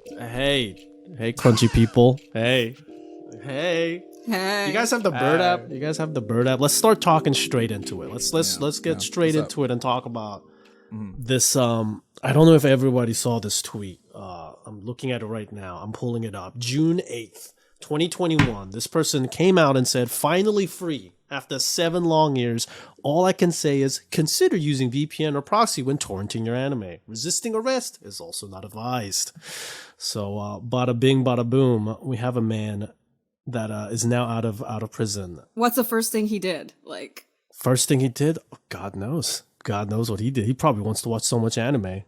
Hey, crunchy people. Hey. You guys have the bird app? You guys have the bird app? Let's start talking straight into it. Let's get straight into it and talk about this. I don't know if everybody saw this tweet. I'm looking at it right now. I'm pulling it up. June 8th, 2021. This person came out and said, finally free. After 7 long years, all I can say is consider using VPN or proxy when torrenting your anime. Resisting arrest is also not advised. So, bada bing, bada boom. We have a man that is now out of prison. What's the first thing he did? First thing he did? Oh, God knows. God knows what he did. He probably wants to watch so much anime.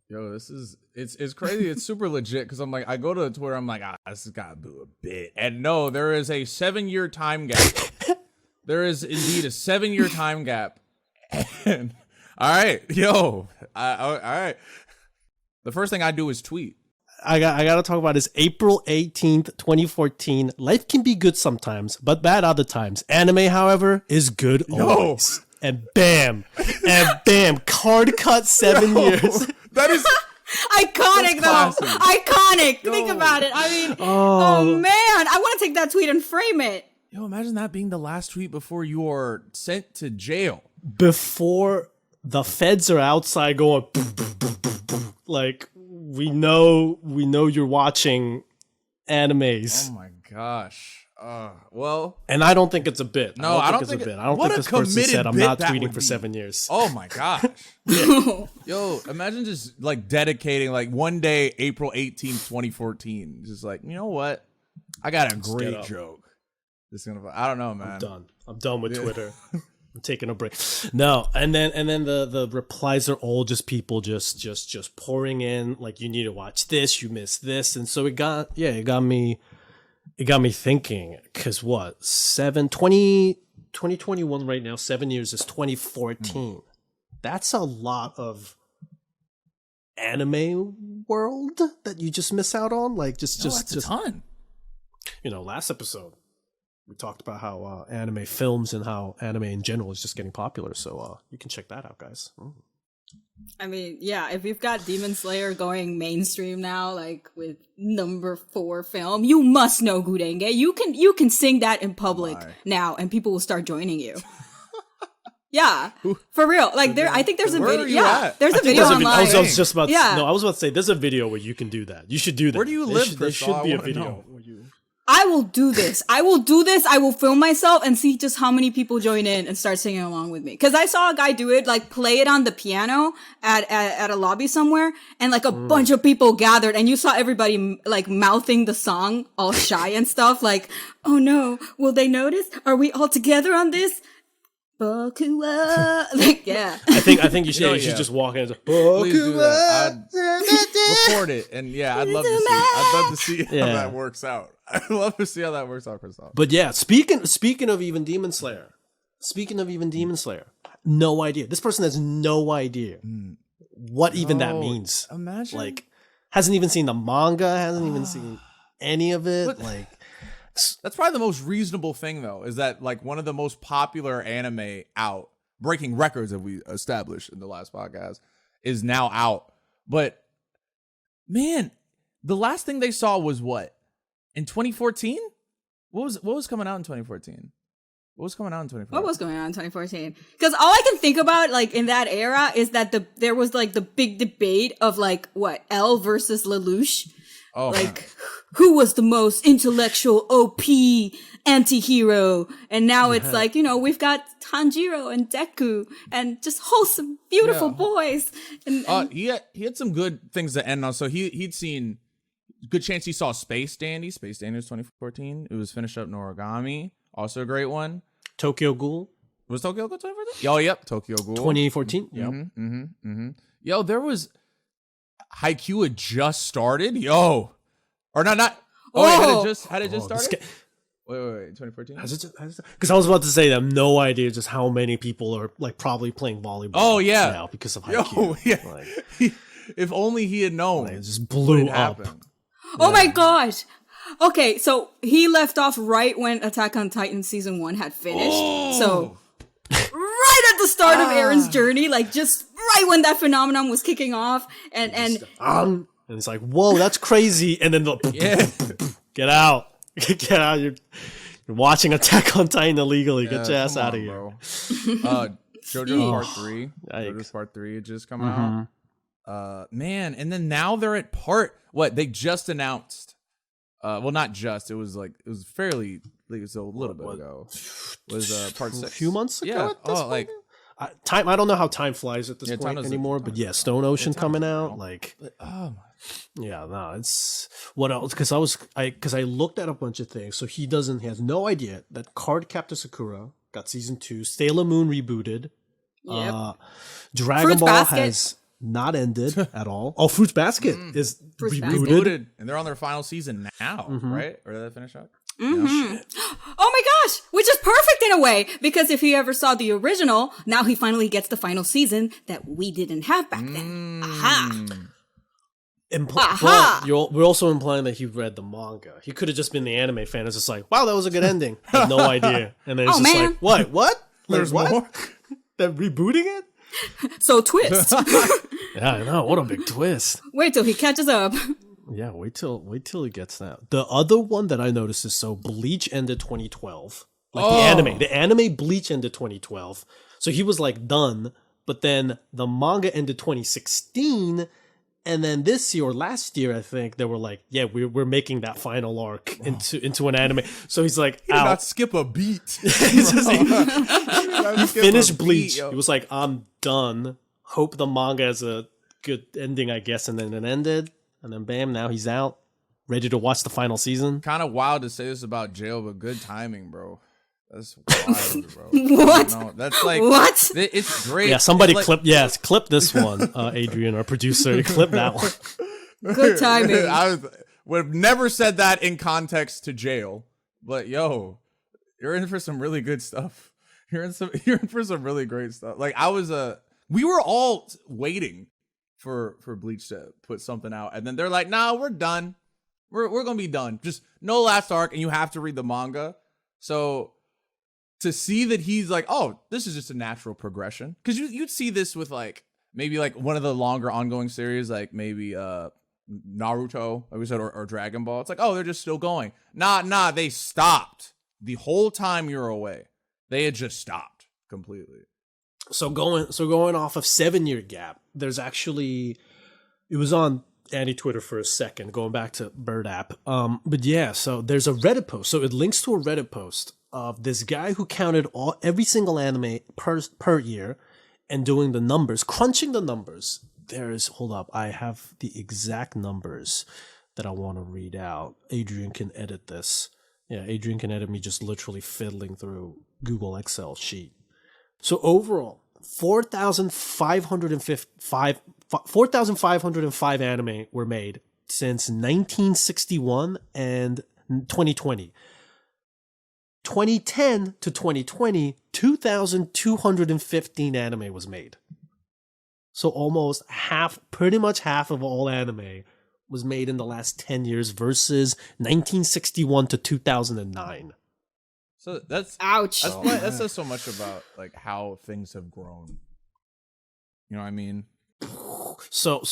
Yo, it's crazy. It's super legit because I'm like, I go to Twitter, I'm like, this has got to be a bit. And no, there is a 7-year time gap. There is indeed a 7-year time gap. And, all right, all right. The first thing I do is tweet. I got to talk about is April 18th, 2014. Life can be good sometimes, but bad other times. Anime, however, is good always. And bam, card cut 7 years. That is iconic, though. Iconic. Think about it. I mean, oh man, I want to take that tweet and frame it. Yo, imagine that being the last tweet before you are sent to jail. Before the feds are outside going, boom, boom, boom, boom, boom. Like, we know you're watching animes. Oh my gosh. Well, and I don't think it's a bit. No, I don't think it's a bit. I don't think this person said I'm not tweeting for 7 years. Oh my gosh. Yo, imagine just like dedicating like one day, April 18th, 2014. Just like, you know what? I got a great joke. I don't know, man. I'm done with Twitter. I'm taking a break. No, and then the replies are all just people just pouring in like, you need to watch this, you missed this, and so it got me thinking, because 2021 right now, 7 years is 2014. That's a lot of anime world that you just miss out on. Like just a ton. Last episode we talked about how anime films and how anime in general is just getting popular. So you can check that out, guys. I mean, yeah, if you've got Demon Slayer going mainstream now, like with number 4 film, you must know *𝓱𝓮𝓷𝓽𝓪𝓲. You can sing that in public now, and people will start joining you. Yeah, for real. Like I think there's a video. Yeah, there's a video online. I was just about to, I was about to say there's a video where you can do that. You should do that. Where do you live? There should be a video where you. I will do this. I will film myself and see just how many people join in and start singing along with me. Cause I saw a guy do it, like play it on the piano at a lobby somewhere, and like a bunch of people gathered, and you saw everybody like mouthing the song all shy and stuff. Like, oh no, will they notice? Are we all together on this? Like, yeah. I think you should just walk in and just, please do that. I'd record it, and I'd love to see how that works out. I'd love to see how that works out, Cristal. But yeah, speaking of even Demon Slayer, no idea. This person has no idea what even that means. Imagine, like, hasn't even seen the manga, hasn't even seen any of it. Like, that's probably the most reasonable thing, though, is that like one of the most popular anime out, breaking records that we established in the last podcast, is now out. But man, the last thing they saw was what? In 2014? What was coming out in 2014? What was coming out in 2014? Because all I can think about, like, in that era is that there was, like, the big debate of, like, what, L versus Lelouch? Oh, like, who was the most intellectual OP anti-hero? And now it's like, we've got Tanjiro and Deku and just wholesome, beautiful boys. And he had some good things to end on. So he'd seen... Good chance he saw Space Dandy. Space Dandy was 2014. It was Finish Up no Origami. Also a great one. Tokyo Ghoul. Was Tokyo Ghoul 2014? Oh, yep. Tokyo Ghoul. 2014. Yep. Yo, there was... Haikyuu had just started. Yo. Or not. Oh, wait, had it just started? Wait. 2014? Because I was about to say that I have no idea just how many people are like probably playing volleyball now because of Haikyuu. Yo, yeah. Like, if only he had known. It just blew up. Oh my gosh. Okay, so he left off right when Attack on Titan season 1 had finished. So right at the start of Aaron's journey, like just right when that phenomenon was kicking off, and And he's like, whoa, that's crazy. And then get out. Get out. You're watching Attack on Titan illegally. Get your ass out of here. Bro. JoJo's Part 3. JoJo's Part 3 had just come out. Man, and then now they're at they just announced. Well, not just. It was fairly, it was a little bit ago. Was Part 6. A few months ago? Yeah. Time. I don't know how time flies at this point anymore, but yeah, Stone Ocean coming out. It's what else? Because I looked at a bunch of things. So he has no idea that Card Captor Sakura got season 2. Sailor Moon rebooted. Yep. Dragon Fruits Ball Basket. has not ended at all. Oh, Fruits Basket is Fruits rebooted. And they're on their final season now, right? Or did that finish up? Oh my gosh, which is perfect in a way, because if he ever saw the original, now he finally gets the final season that we didn't have back then. Aha! Well, we're also implying that he read the manga. He could have just been the anime fan. It's just like, wow, that was a good ending. I had no idea. And then it's just like, what? There's what? more? They're rebooting it? So twist. Yeah, I know. What a big twist. Wait till he catches up. Yeah, wait till he gets that. The other one that I noticed is Bleach ended 2012. The anime Bleach ended 2012. So he was done, but then the manga ended 2016, and then this year or last year, I think they were we're making that final arc into an anime. So he's like, he did not skip a beat. He finished Bleach. He was like, I'm done. Hope the manga has a good ending, I guess, and then it ended. And then bam, now he's out, ready to watch the final season. Kind of wild to say this about Jail, but good timing, bro. That's wild, bro. What? No, that's what? It's great. Yeah, somebody clip this one, Adrian, our producer. Clip that one. Good timing. I would have never said that in context to Jail, but yo, you're in for some really good stuff. You're in for some really great stuff. We were all waiting for Bleach to put something out, and then they're like, nah, we're done. We're gonna be done. Just no last arc, and you have to read the manga. So to see that he's like, oh, this is just a natural progression, because you'd see this with maybe one of the longer ongoing series, maybe Naruto, like we said, or Dragon Ball. It's like, oh, they're just still going. Nah, they stopped the whole time you're away. They had just stopped completely. So going off of 7-year gap, there's actually, it was on anti-Twitter for a second, going back to Bird app. But yeah, so there's a Reddit post. So it links to a Reddit post of this guy who counted every single anime per year and doing the numbers, crunching the numbers. Hold up, I have the exact numbers that I want to read out. Adrian can edit this. Yeah, Adrian can edit me just literally fiddling through Google Excel sheet. So overall, 4,505 anime were made since 1961 and 2020. 2010 to 2020, 2,215 anime was made. So almost pretty much half of all anime was made in the last 10 years versus 1961 to 2009. So that's ouch. That says so much about how things have grown. You know what I mean? So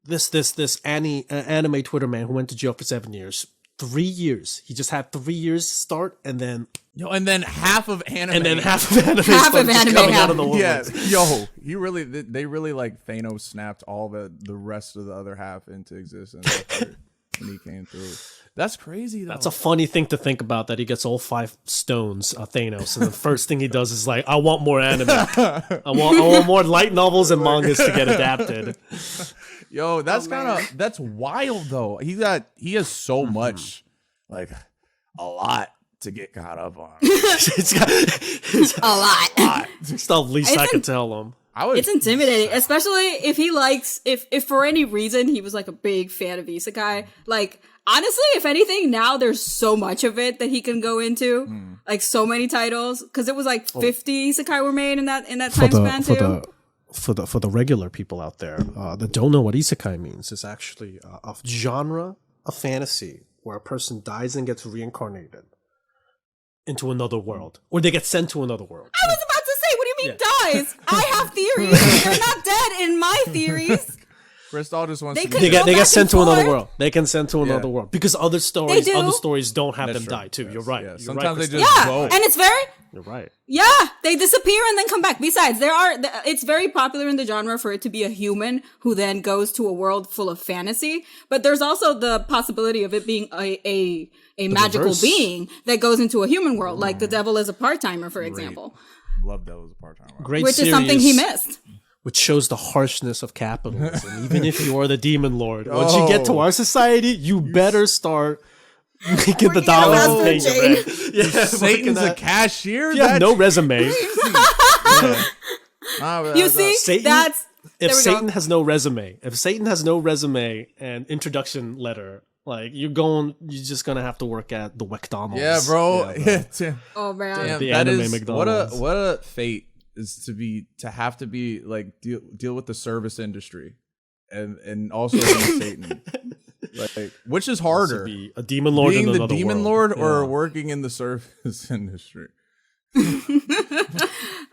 this anime Twitter man who went to jail for 7 years, 3 years. He just had 3 years start, and then half of anime, coming out of the woodwork. Yeah, they really Thanos snapped all the rest of the other half into existence when he came through. That's crazy, though. That's a funny thing to think about, that he gets all 5 stones, Thanos, and the first thing he does is I want more anime. I want more light novels and mangas to get adapted. Yo, that's wild, though. He has so much, a lot to get caught up on. It's a lot. Stuff least I could tell him. It's intimidating, especially if he if for any reason he was a big fan of Isekai. Honestly, if anything, now there's so much of it that he can go into, so many titles, because it was 50 Isekai were made in that time span too. For the regular people out there that don't know what Isekai means, it's actually a genre of fantasy where a person dies and gets reincarnated into another world, or they get sent to another world. I was about to say, what do you mean dies? I have theories. You're not dead in my theories. Cristal just wants They to could be go They back get sent and to another forth. world. They can send to another world because other They do. stories don't have That's them true. die too. Yes, You're right. yes. You're Sometimes right, they Cristal. just Yeah, go. and it's very You're right. yeah, they disappear and then come back. Besides, it's very popular in the genre for it to be a human who then goes to a world full of fantasy. But there's also the possibility of it being a magical reverse. being that goes into a human world, like the devil is a part-timer, for example, Love that was a part-time. Great which series, is something he missed. which shows the harshness of capitalism. Even if you are the demon lord, once you get to Oh. our society, you better start making the Working at a dollars fast and food paying chain. your rent. Yeah, Satan's working a cashier. If you have That's- no resume. You see, Satan- that's If there we Satan go. has no resume and introduction letter, like you're just gonna have to work at the McDonald's. Yeah, bro. Yeah, Damn, Oh man, The that anime is McDonald's. what a fate is to have to be like deal with the service industry, and also being Satan. Like, which is to harder, be a demon lord being in the another demon world. lord or Yeah. working in the service industry?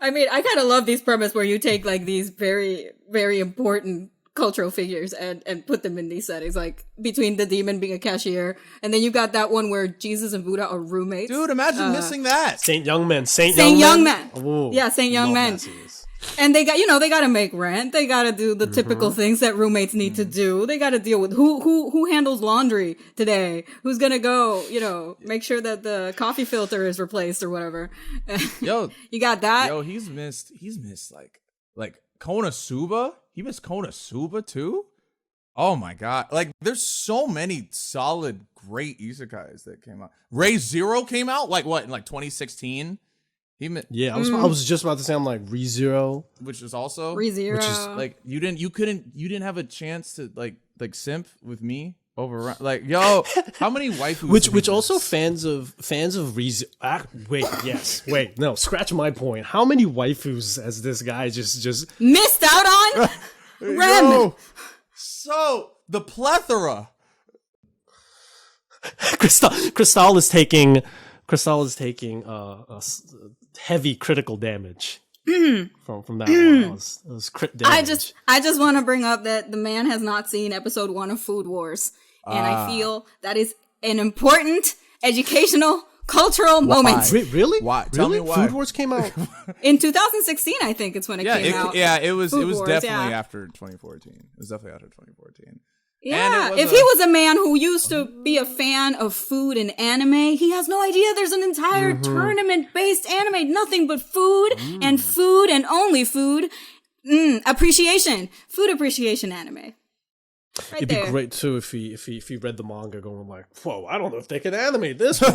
I mean, I kind of love these premise where you take like these very, very important cultural figures and put them in these settings, like between the demon being a cashier, and then you got that one where Jesus and Buddha are roommates. Dude, imagine missing that. Saint Young Men. Saint Young Men. Ooh, Yeah, Saint Young love Men. that series. And they got, they got to make rent. They got to do the typical things that roommates need to do. They got to deal with who handles laundry today. Who's gonna go, make sure that the coffee filter is replaced or whatever. Yo, You got that. yo, he's missed like Konosuba. He missed Konosuba too. Oh my god! Like, there's so many solid, great isekais that came out. Ray Zero came out like what in like 2016. Yeah, I was just about to say I'm like ReZero. Which is also ReZero. Which is, like you didn't have a chance to like simp with me over like yo. How many waifus? Which also fans of ReZero. Wait, no, scratch my point. How many waifus has this guy just Missed out on Rem. Yo, so the plethora. Cristal is taking heavy critical damage from that one. It was crit damage. I just want to bring up that the man has not seen episode 1 of Food Wars, and I feel that is an important educational cultural moment. Really? Why? Tell Really? me why. Food Wars came out. In 2016, I think it's when it came out. It was Food Wars, definitely yeah. after 2014. It was definitely after 2014. Yeah, And it if was he was a man who used to be a fan of food and anime, he has no idea there's an entire tournament-based anime, nothing but food and food and only food. Appreciation. Food appreciation anime. Right It'd there. be great too if he read the manga going like, whoa, I don't know if they can animate this one.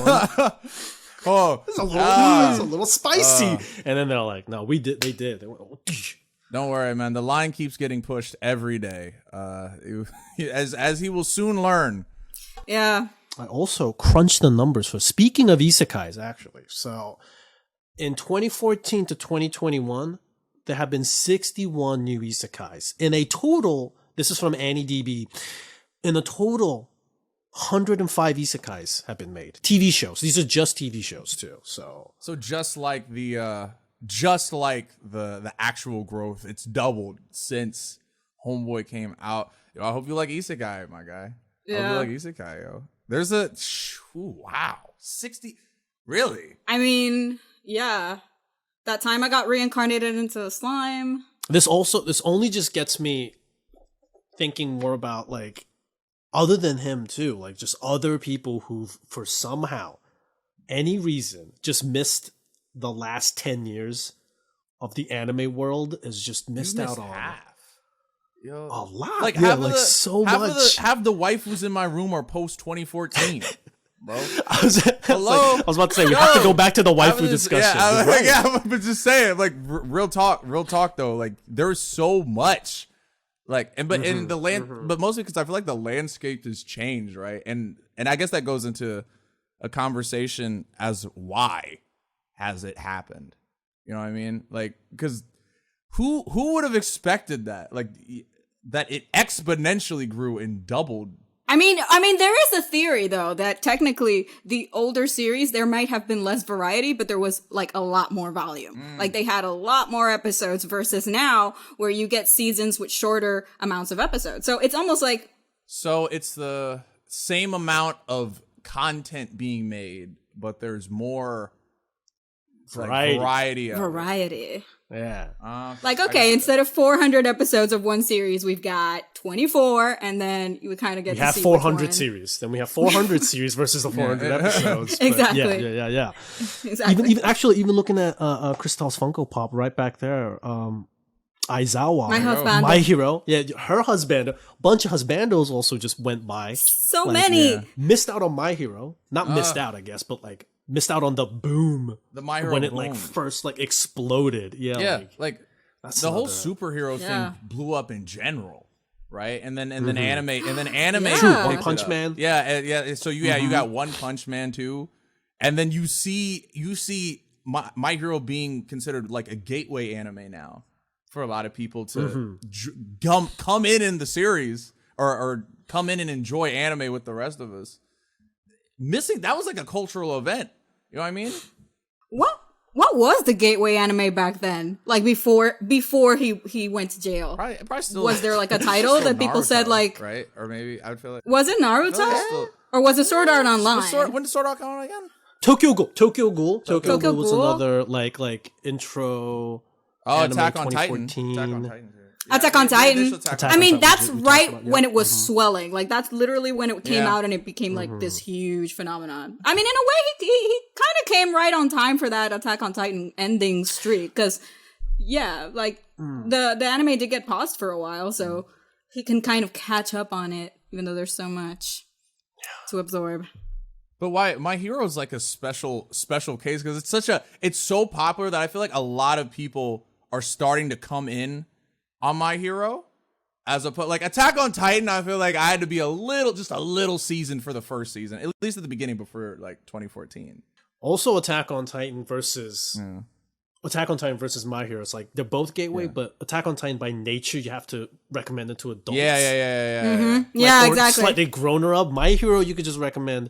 Oh, It's a little spicy. And then they're like, no, they did. They went, oh, don't worry, man. The line keeps getting pushed every day. As he will soon learn. Yeah. I also crunched the numbers for speaking of isekais, actually. So in 2014 to 2021, there have been 61 new isekais. In a total, this is from AniDB, in a total, 105 isekais have been made. TV shows. These are just TV shows too. So just like the actual growth, it's doubled since Homeboy came out. Yo, I hope you like Isekai, my guy. I hope you like Isekai, yo. There's wow, 60. Really? I mean, yeah. That time I got reincarnated into a slime. this only just gets me thinking more about like other than him too, like just other people who for somehow any reason just missed the last 10 years of the anime world is just missed out on half. Yo. a lot. Like, yeah, half like of the, so half much. Of the, half the waifus in my room are post 2014, bro. I was Hello? I was about to say we have to go back to the waifu discussion. Yeah, You're right. yeah, but just saying, like, real talk though. Like, there's so much, like, and the land, but mostly because I feel like the landscape has changed, right? And I guess that goes into a conversation as why has it happened? You know what I mean? Like, because who would have expected that? Like, that it exponentially grew and doubled I mean, there is a theory though that technically the older series there might have been less variety, but there was like a lot more volume. Like they had a lot more episodes versus now where you get seasons with shorter amounts of episodes. So it's almost like it's the same amount of content being made, but there's more variety. Yeah. Like, okay, instead of 400 episodes of one series, we've got 24, and then you would kind of get to have see 400 series. Then we have 400 series versus the 400 episodes. But Exactly. Yeah. Exactly. Even looking at Cristal's Funko Pop right back there, Aizawa, My husband. My Hero. Yeah, her husband, a bunch of husbandos also just went by. So many. Yeah. Missed out on My Hero. Not missed out, I guess, but like missed out on the boom. The My Hero when it boom. like first like exploded. Yeah. Like that's the whole not superhero thing blew up in general, right? And then anime Yeah. One Punch Man. Yeah. So you got One Punch Man too, and then you see My Hero being considered like a gateway anime now for a lot of people to come in the series or come in and enjoy anime with the rest of us. Missing that was like a cultural event. You know what I mean? What was the gateway anime back then? Like before he went to jail. Probably still, Was there like a title that people Naruto, said like right? Or maybe I would feel like was it Naruto? Or was it Sword Art Online? when did Sword Art come out again? Tokyo Ghoul. Tokyo Ghoul was Ghoul? another like intro. Oh, anime Attack on Titan. 2014. Attack on Titan. Attack I on mean, Titan that's we right talked about, when it was swelling. Like that's literally when it came Yeah. out and it became like this huge phenomenon. I mean, in a way, he kind of came right on time for that Attack on Titan ending streak because, like the anime did get paused for a while, so he can kind of catch up on it, even though there's so much to absorb. But why My Hero is like a special case because it's so popular that I feel like a lot of people are starting to come in on My Hero as like Attack on Titan. I feel like I had to be just a little seasoned for the first season, at least at the beginning before like 2014. Also, Attack on Titan versus My Hero. It's like they're both gateway, but Attack on Titan by nature you have to recommend it to adults. Yeah. Yeah, or exactly. Slightly growner up. My Hero you could just recommend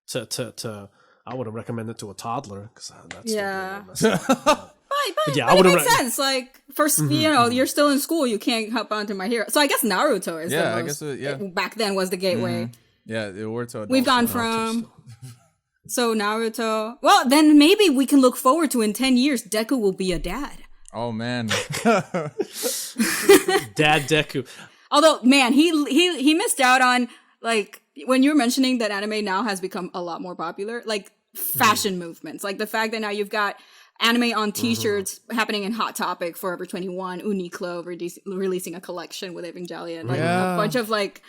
to I would have recommended to a toddler because that's But yeah, I it would've makes sense. Like, first, you're still in school, you can't hop onto My Hero. So I guess Naruto is the most, back then was the gateway. Yeah, it worked to We've gone from, so Naruto. Well, then maybe we can look forward to in 10 years, Deku will be a dad. Oh, man. Dad Deku. Although, man, he missed out on, like, when you were mentioning that anime now has become a lot more popular, like, fashion movements. Like, the fact that now you've got anime on t-shirts happening in Hot Topic, Forever 21, Uniqlo releasing a collection with Evangelion. Like, a bunch of, like,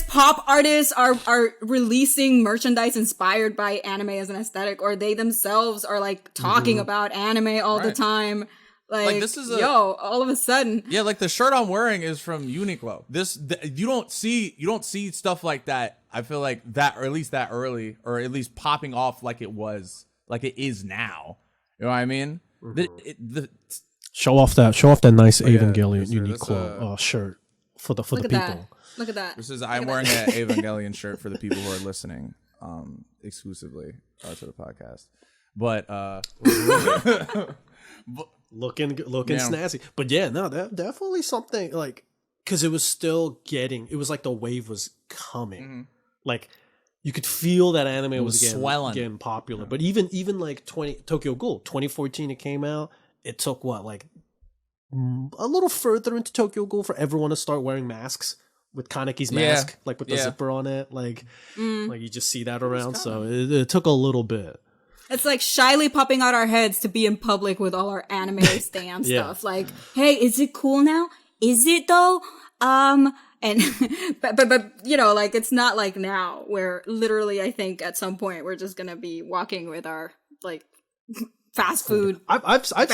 pop artists are releasing merchandise inspired by anime as an aesthetic, or they themselves are, like, talking about anime all the time. Like this is all of a sudden. Yeah, like the shirt I'm wearing is from Uniqlo. You don't see stuff like that. I feel like that, or at least that early, or at least popping off like it is now. You know what I mean? Show off that nice Evangelion sir, Uniqlo shirt for the people. Look at that. I'm wearing an Evangelion shirt for the people who are listening, exclusively to the podcast. But looking snazzy. But yeah, no, that definitely something like because it was still getting. It was like the wave was coming. Like you could feel that anime was getting popular. But even like Tokyo Ghoul 2014, it came out. It took a little further into Tokyo Ghoul for everyone to start wearing masks with Kaneki's mask, like with the zipper on it. Like you just see that around. So it took a little bit. It's like shyly popping out our heads to be in public with all our anime stan stuff. Like, hey, is it cool now? Is it though? And but you know, like it's not like now where literally I think at some point we're just gonna be walking with our like fast food. I'm still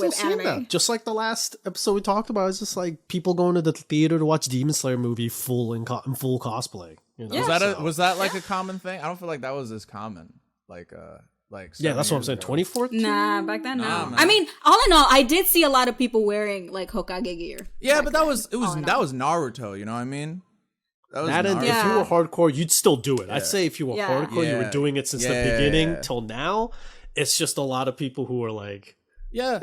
with seeing anime. that. Just like the last episode we talked about, it's just like people going to the theater to watch Demon Slayer movie in full cosplay. You know? Was that like a common thing? I don't feel like that was as common. That's what I'm saying. 2014. Nah, back then no. I mean, all in all, I did see a lot of people wearing like Hokage gear. Yeah, but that was Naruto. You know what I mean? That and if you were hardcore, you'd still do it. I'd say if you were hardcore, you were doing it since the beginning till now. It's just a lot of people who are like, I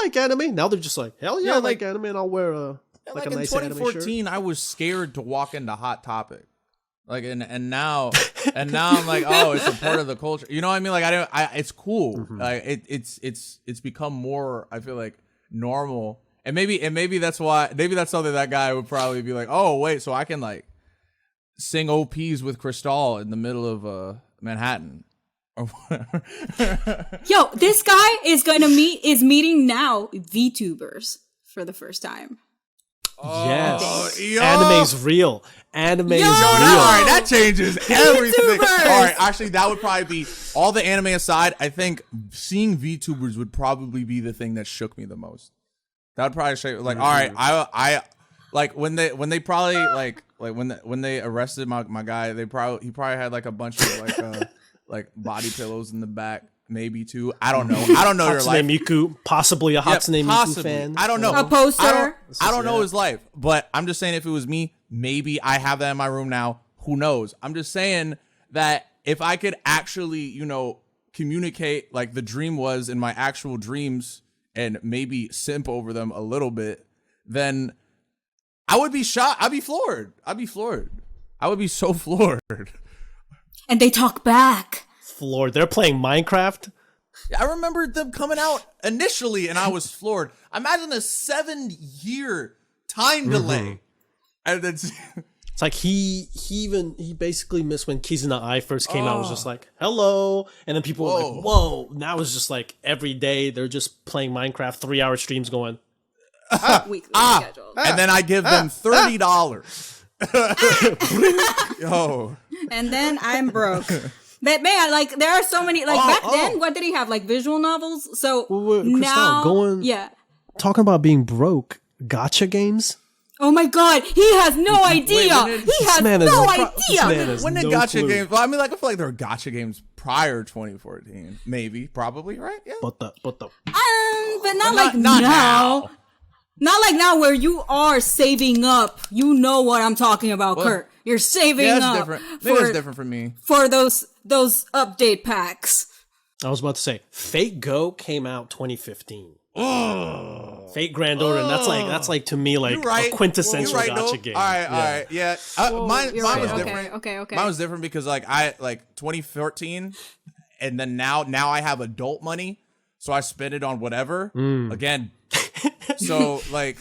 like anime. Now they're just like, hell yeah, I like anime, and I'll wear a like a nice anime shirt. In 2014, I was scared to walk into Hot Topic. Like and now I'm like, oh, it's a part of the culture. You know what I mean? Like it's cool. Mm-hmm. Like it's become more, I feel like, normal. And maybe that's why, maybe that's something that guy would probably be like, oh wait, so I can like sing OPs with Cristal in the middle of Manhattan or whatever. Yo, this guy is meeting now Vtubers for the first time. Oh, yes, anime's real. Anime is real. All right, that changes everything. All right, actually, that would probably be, all the anime aside, I think seeing VTubers would probably be the thing that shook me the most. That would probably show, like, all right, I like when they probably like when they arrested my guy, he probably had like a bunch of like body pillows in the back. Maybe two. I don't know. I don't know your life. Miku, possibly a Hatsune Miku fan. I don't know. A poster. I don't know his life. But I'm just saying, if it was me, maybe I have that in my room now. Who knows? I'm just saying that if I could actually, communicate like the dream was in my actual dreams and maybe simp over them a little bit, then I would be shocked. I'd be floored. I would be so floored. And they talk back. Floored. They're playing Minecraft. I remember them coming out initially, and I was floored. Imagine a 7-year time delay, and it's like he basically missed when Kizuna Ai first came out. It was just like hello, and then people were like, whoa. Now it's just like every day they're just playing Minecraft, 3-hour streams going. Weekly schedule. And then I give them $30. Yo. And then I'm broke. But man, like there are so many. Like back then, what did he have? Like visual novels. So now, talking about being broke. Gacha games. Oh my god, he has no idea. He has no idea. When did gacha games? Well, I mean, like I feel like there were gacha games prior 2014, maybe, probably, right? Yeah. But not now. Not like now where you are saving up. You know what I'm talking about, Curt. You're saving up. Different. Maybe that's different for me. For those update packs. I was about to say, Fate Go came out 2015. Fate Grand Order, and that's like to me like a quintessential gacha game. All right, yeah. Mine was different. Okay. Mine was different because like I 2014, and then now I have adult money, so I spend it on whatever. Again, so like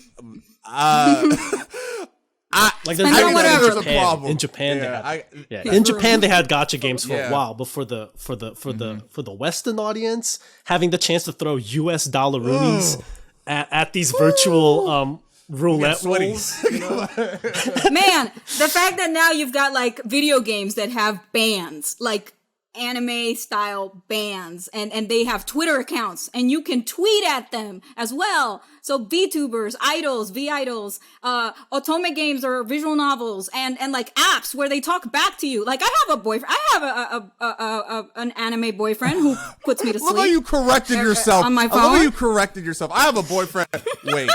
like there's a problem in Japan. In Japan they had gacha games for a while, but for the Western audience, having the chance to throw US dollar roonies at these virtual roulette rolls. Man, the fact that now you've got like video games that have bands, like anime style bands, and they have Twitter accounts and you can tweet at them as well. So VTubers, idols, V-idols, otome games or visual novels and like apps where they talk back to you. Like I have a boyfriend. I have an anime boyfriend who puts me to sleep. Look how you corrected yourself. On my phone. I love how you corrected yourself. I have a boyfriend. Wait.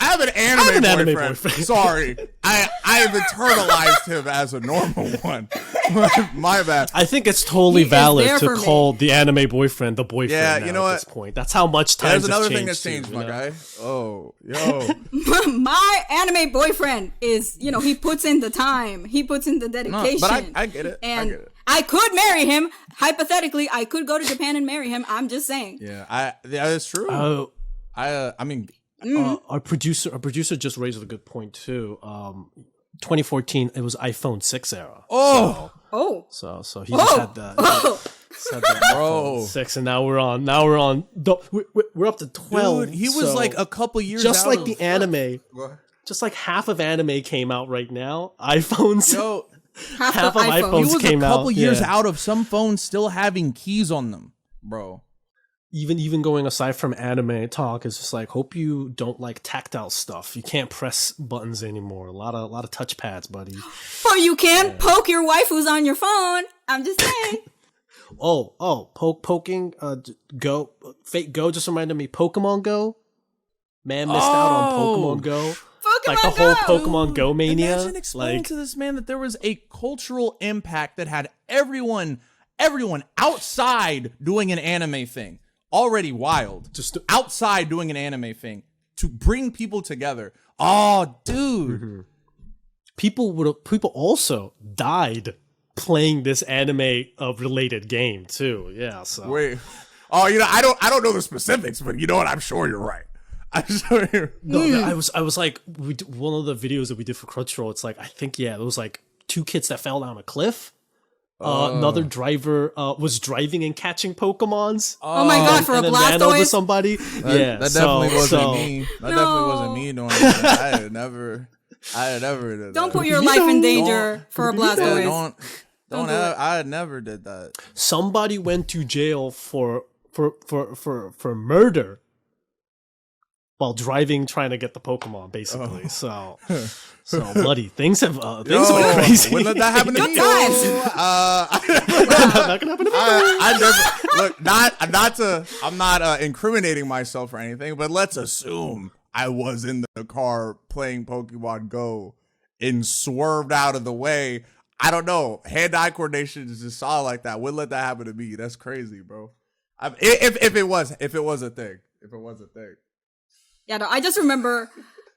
I have an anime boyfriend. Sorry. I have internalized him as a normal one. My bad. I think it's totally valid to call the anime boyfriend the boyfriend. Yeah, you know what? At this point. That's how much time has changed. There's another thing that's changed, my guy. Oh, yo. My anime boyfriend is, he puts in the time. He puts in the dedication. No, but I get it. And I could marry him. Hypothetically, I could go to Japan and marry him. I'm just saying. Yeah, that's true. I mean... Our producer just raised a good point too. 2014, it was iPhone 6 era. So he just had that. Said that iPhone 6, and now we're on. We're up to 12. Dude, he was like a couple years just out like the anime. Just like half of anime came out right now. iPhones. Yo, half of iPhones he was came a couple out, years out of some phones still having keys on them, bro. Even going aside from anime talk, is just like, hope you don't like tactile stuff. You can't press buttons anymore. A lot of touch pads, buddy. Or you can poke your waifus on your phone. I'm just saying. Poking. Go. Fate Go just reminded me. Pokemon Go. Man missed out on Pokemon Go. like the whole Pokemon Go mania. Imagine explaining to this man that there was a cultural impact that had everyone outside doing an anime thing. Already wild. Just outside doing an anime thing to bring people together. Oh, dude. Mm-hmm. People also died playing this anime related game too. Yeah. So wait. Oh, I don't know the specifics, but you know what? I'm sure you're right. I'm sure you're no, I was like, one of the videos that we did for Crunchyroll, it's like, I think, it was like 2 kids that fell down a cliff. Another driver was driving and catching Pokemons. Oh my god, for a Blastoise? Ran over somebody. That definitely wasn't me. That definitely wasn't me doing that. I had never did Don't that. put your life in danger for a Blastoise. I had never did that. Somebody went to jail for murder while driving, trying to get the Pokemon, basically. So bloody things have went crazy. When did that happen to me? That can happen to me. I never look. I'm not incriminating myself or anything, but let's assume I was in the car playing Pokemon Go and swerved out of the way. I don't know. Hand-eye coordination is just solid like that. Wouldn't let that happen to me. That's crazy, bro. If it was a thing. Yeah, no, I just remember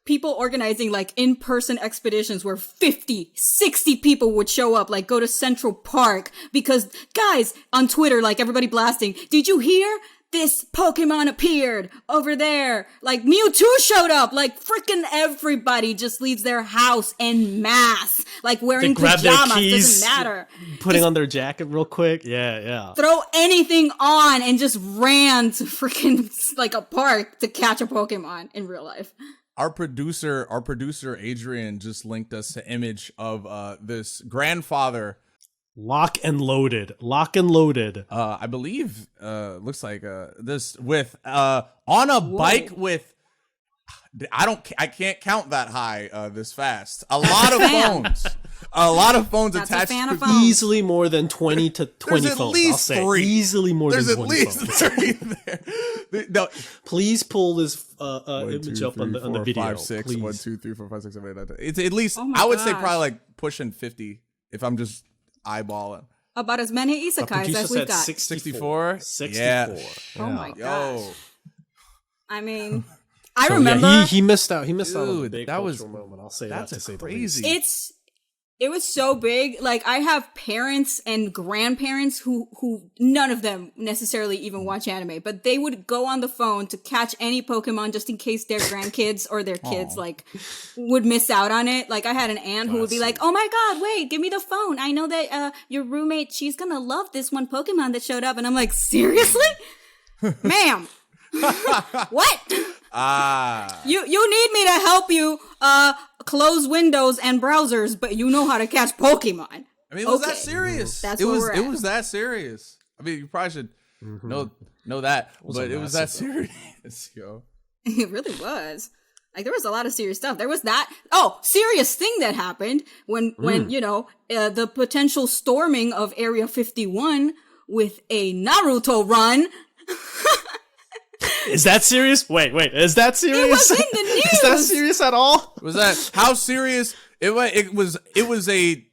people organizing like in-person expeditions where 50, 60 people would show up, like go to Central Park because guys on Twitter, like everybody blasting, did you hear? This Pokemon appeared over there. Like Mewtwo showed up. Like freaking everybody just leaves their house en masse. Like wearing pajamas. Doesn't matter. Putting on their jacket real quick. Yeah. Throw anything on and just ran to freaking like a park to catch a Pokemon in real life. Our producer Adrian just linked us an image of this grandfather. Lock and loaded. I believe looks like this with on a bike with I can't count that high this fast. A lot of phones. A lot of phones That's attached to phones. Easily more than 20 to 20 There's phones. at least I'll say. three. Easily more There's than at 20 least phones. 3 there. No. Please pull this image up on the 4, video. 5, 6, please. 1, 2, 3, 4, 5, 6, 7, 8, 9, 10. It's at least Oh my I would say gosh. probably like pushing 50 if I'm just eyeballing. About as many isekais as we've got. 64? 64. Yeah. Oh my gosh. Yo. I mean, I So, remember yeah, he missed out. He missed out on a Dude, big that was- cultural moment. I'll say that's that to say crazy. the least. it was so big. Like I have parents and grandparents who none of them necessarily even watch anime, but they would go on the phone to catch any Pokemon just in case their grandkids or their kids like would miss out on it. Like I had an aunt who would be like, "Oh my god, wait, give me the phone. I know that your roommate, she's gonna love this one Pokemon that showed up." And I'm like, "Seriously? Ma'am. What? You need me to help you close windows and browsers, but you know how to catch Pokemon." I mean, it was that serious. That's it where was we're it at. was that serious. I mean, you probably should know that, but it was that serious, yo. It really was. Like there was a lot of serious stuff. There was that serious thing that happened when the potential storming of Area 51 with a Naruto run. Is that serious? Wait. Is that serious? It was in the news. Is that serious at all? Was that how serious? It was a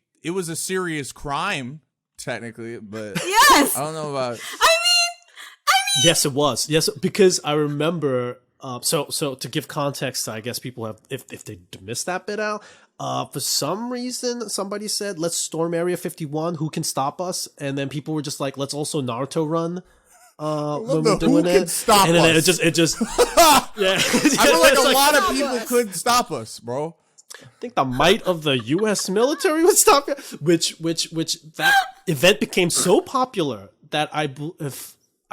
serious crime technically, but Yes. I don't know about. I mean, Yes, it was. Yes, because I remember. So to give context, I guess people have if they missed that bit out. For some reason, somebody said, "Let's storm Area 51. Who can stop us?" And then people were just like, "Let's also Naruto run." When we're doing who can it, stop and then us? it just yeah. I feel like It's a lot of stop people us. couldn't stop us, bro. I think the might of the U.S. military would stop you. Which that event became so popular that I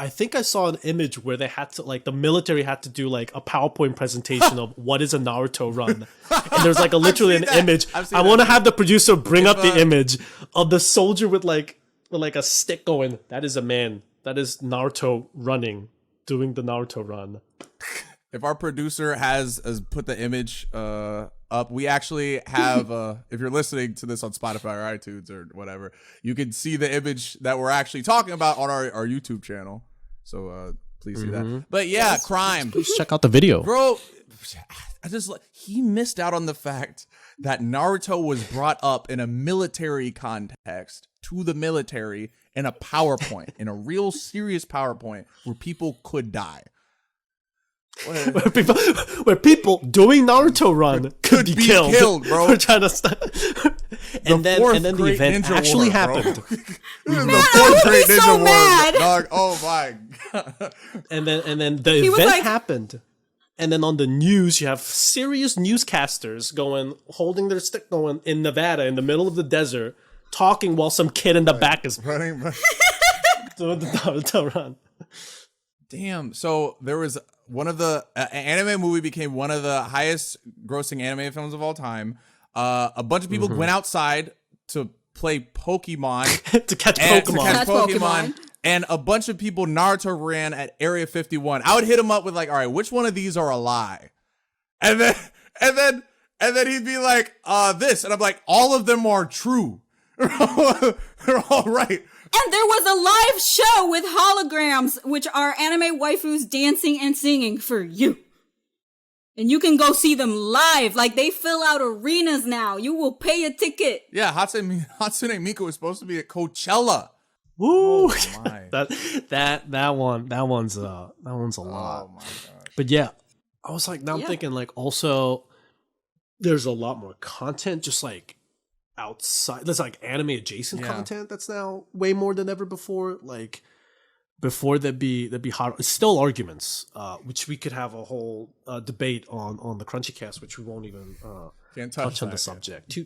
think I saw an image where they had to the military had to do like a PowerPoint presentation of what is a Naruto run, and there's like literally an that. image. I've seen I that. want to have the producer bring up the image of the soldier with a stick going. That is a man. That is Naruto running, doing the Naruto run. If our producer has put the image up, we actually have if you're listening to this on Spotify or iTunes or whatever, you can see the image that we're actually talking about on our YouTube channel. So Please see that. But yeah, crime. Please check out the video. Bro, he missed out on the fact that Naruto was brought up in a military context to the military in a PowerPoint, in a real serious PowerPoint where people could die. where people doing Naruto run could be killed, bro. We're trying to stop. and then the event actually happened. Man, I would be so mad. Dog. Oh my god. And then the event happened. And then on the news, you have serious newscasters holding their stick going in Nevada in the middle of the desert, talking while some kid in the back is running. Doing the Naruto run. Damn. So there was one of the anime movie became one of the highest grossing anime films of all time. A bunch of people went outside to play Pokemon to catch Pokemon. And a bunch of people Naruto ran at Area 51. I would hit him up with like, all right, which one of these are a lie? And then he'd be like, this. And I'm like, all of them are true. They're all right. And there was a live show with holograms, which are anime waifus dancing and singing for you. And you can go see them live. Like, they fill out arenas now. You will pay a ticket. Yeah, Hatsune Miku was supposed to be at Coachella. Woo! Oh my. that one's a lot. Oh my gosh. But yeah, I was like, now I'm thinking like also there's a lot more content just like outside. There's like anime adjacent content that's now way more than ever before. Like before there'd be hard. It's still arguments, which we could have a whole debate on the Crunchycast, which we won't even can't touch on the subject.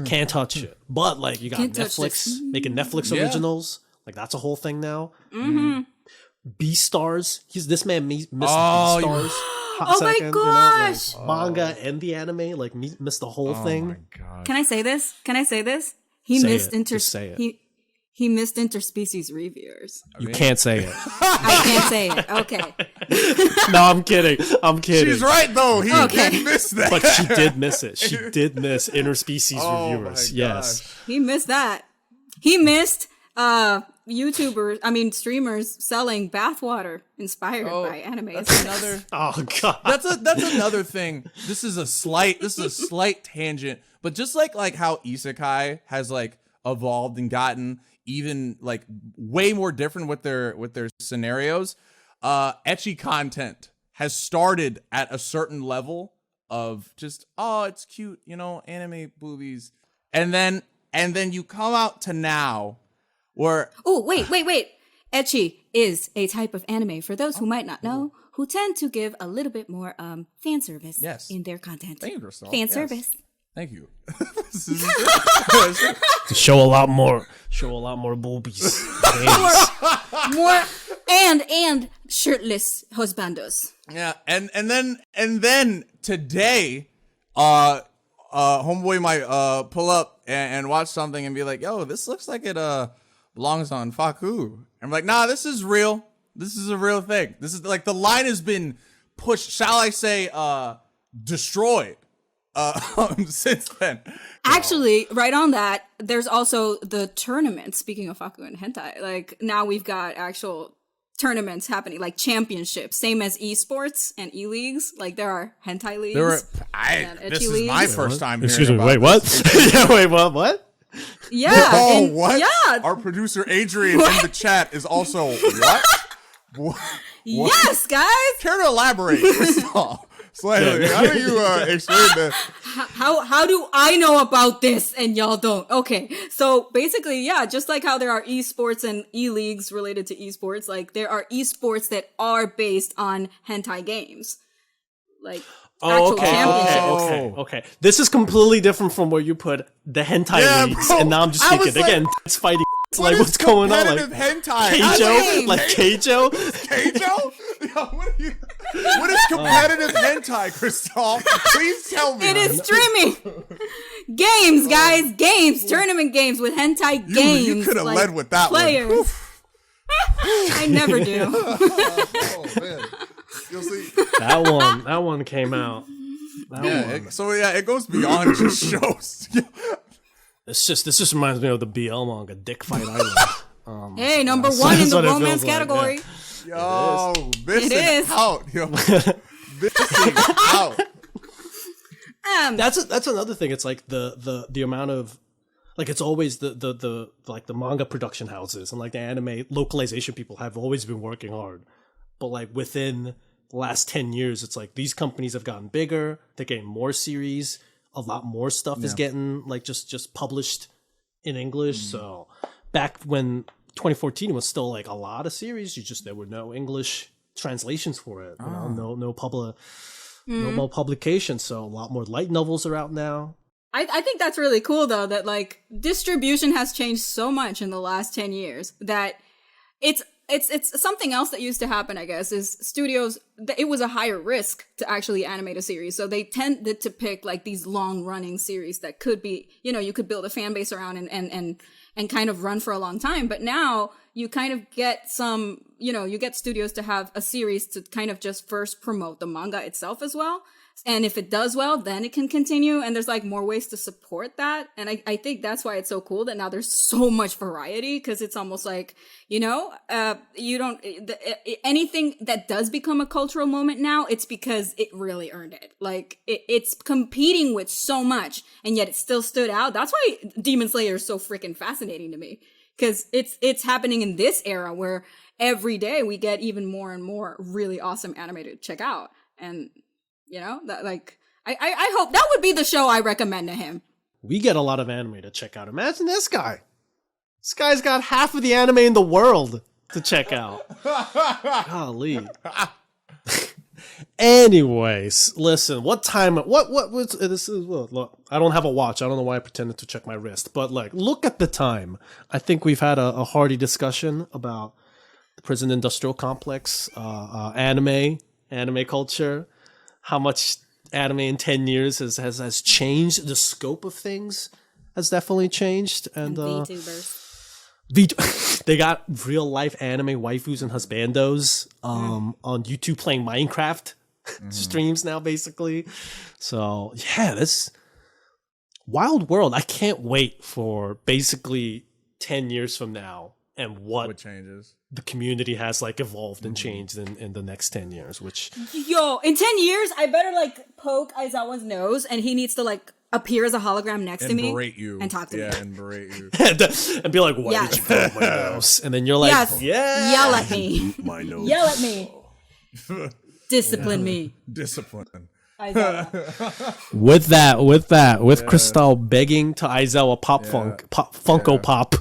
Can't touch it. But like you got Netflix making Netflix originals. Like that's a whole thing now. Mm-hmm. Beastars. This man missed Beastars. Oh my gosh! Like manga and the anime like missed the whole thing. Oh my god! Can I say this? He missed interspecies reviewers. You can't say it. I can't say it. Okay. No, I'm kidding. She's right though. He did miss that. But she did miss it. She did miss interspecies reviewers. Yes. He missed that. He missed streamers selling bathwater inspired by anime. That's another. Oh god. That's another thing. This is a slight tangent, but just like how Isekai has like evolved and gotten even like way more different with their scenarios. Ecchi content has started at a certain level of just it's cute, anime boobies, and then you come out to now where wait. Ecchi is a type of anime, for those who might not know, who tend to give a little bit more fan service in their content. Thank you, Cristal. Fan service. Thank you. To show a lot more boobies. more and shirtless husbandos. Yeah, and then today, homeboy might pull up and watch something and be like, "Yo, this looks like it belongs on Fakku." I'm like, "Nah, this is real. This is a real thing. This is like the line has been pushed. Shall I say, destroyed?" Since then. Actually, right on that, there's also the tournament. Speaking of Fakku and hentai, like now we've got actual tournaments happening, like championships, same as esports and e-leagues. Like there are hentai leagues. This is my first time hearing Excuse me, about wait, this. what? Yeah, wait, what? Yeah. What? Yeah. Our producer Adrian in the chat is also what? Yes, guys. Care to elaborate, Cristal? Slightly. How do you explain that? How do I know about this and y'all don't? Okay, so basically, yeah, just like how there are esports and e-leagues related to esports, like there are esports that are based on hentai games, like actual championships. Okay. This is completely different from where you put the hentai leagues, bro, and now I'm just thinking again. It's fighting. Like what's going on? Like hentai? Keijo? Like Keijo? Keijo? What is competitive hentai, Cristal? Please tell me. It is streaming games, guys. Games, tournament games with hentai games. You could have led with that players. one. I never do. Oh man, you'll see. That one came out. It goes beyond just shows. This just reminds me of the BL manga, Dick Fight Island. Hey, number one in the romance category. Yo, It is. out. Yo, missing out. That's another thing. It's like the amount of like it's always the like the manga production houses and like the anime localization people have always been working hard, but like within the last 10 years, it's like these companies have gotten bigger. They're getting more series. A lot more stuff is getting like just published in English. So back when 2014 was still like a lot of series, there were no English translations for it. You know, no more publications. So a lot more light novels are out now. I think that's really cool though, that like distribution has changed so much in the last 10 years that it's something else that used to happen, I guess, is studios, it was a higher risk to actually animate a series. So they tended to pick like these long running series that could be, you know, you could build a fan base around and kind of run for a long time. But now you kind of get some, you know, you get studios to have a series to kind of just first promote the manga itself as well. And if it does well, then it can continue. And there's like more ways to support that. And I think that's why it's so cool that now there's so much variety, because it's almost like, you know, anything that does become a cultural moment now, it's because it really earned it. Like it's competing with so much and yet it still stood out. That's why Demon Slayer is so freaking fascinating to me, because it's happening in this era where every day we get even more and more really awesome anime to check out. And you know, that like I hope that would be the show I recommend to him. We get a lot of anime to check out. Imagine this guy. This guy's got half of the anime in the world to check out. Golly. Anyways, listen, what time, what was, this is, look, I don't have a watch. I don't know why I pretended to check my wrist, but like, look at the time. I think we've had a hearty discussion about the prison industrial complex, anime culture, how much anime in 10 years has changed. The scope of things has definitely changed. And VTubers. They got real life anime waifus and husbandos on YouTube playing Minecraft streams now, basically. So yeah, this wild world. I can't wait for basically 10 years from now and what changes. The community has like evolved and changed in the next 10 years, which yo, in 10 years, I better like poke Aizawa's nose and he needs to like appear as a hologram next to me berate you. And talk to me. Yeah, and berate you. and be like, why did you poke my nose? And then you're like, yeah. Yell at me. My nose. Yell at me. Discipline me. Discipline. With Cristal begging to Aizawa Funko Pop.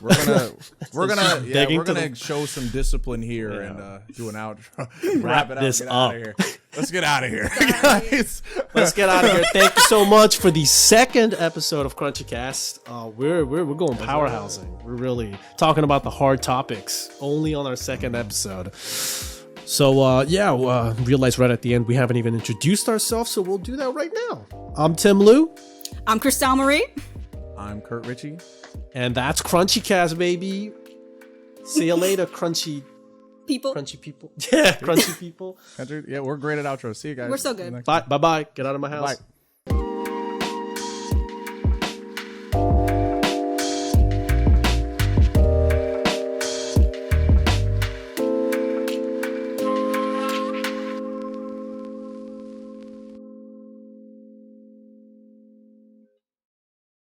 We're gonna show some discipline here and do an outro. Wrap it up. This get up. Out of here. Let's get out of here, guys. Let's get out of here. Thank you so much for the second episode of Crunchycast. We're going powerhousing. We're really talking about the hard topics only on our second episode. So, realize right at the end we haven't even introduced ourselves, so we'll do that right now. I'm Tim Liu. I'm Cristal 𝓱𝓮𝓷𝓽𝓪𝓲. I'm Curt Ritchie. And that's Crunchycast, baby. See you later, Crunchy people. Yeah, Crunchy people. Yeah, we're great at outros. See you guys. We're so good. Bye. Get out of my house. Bye.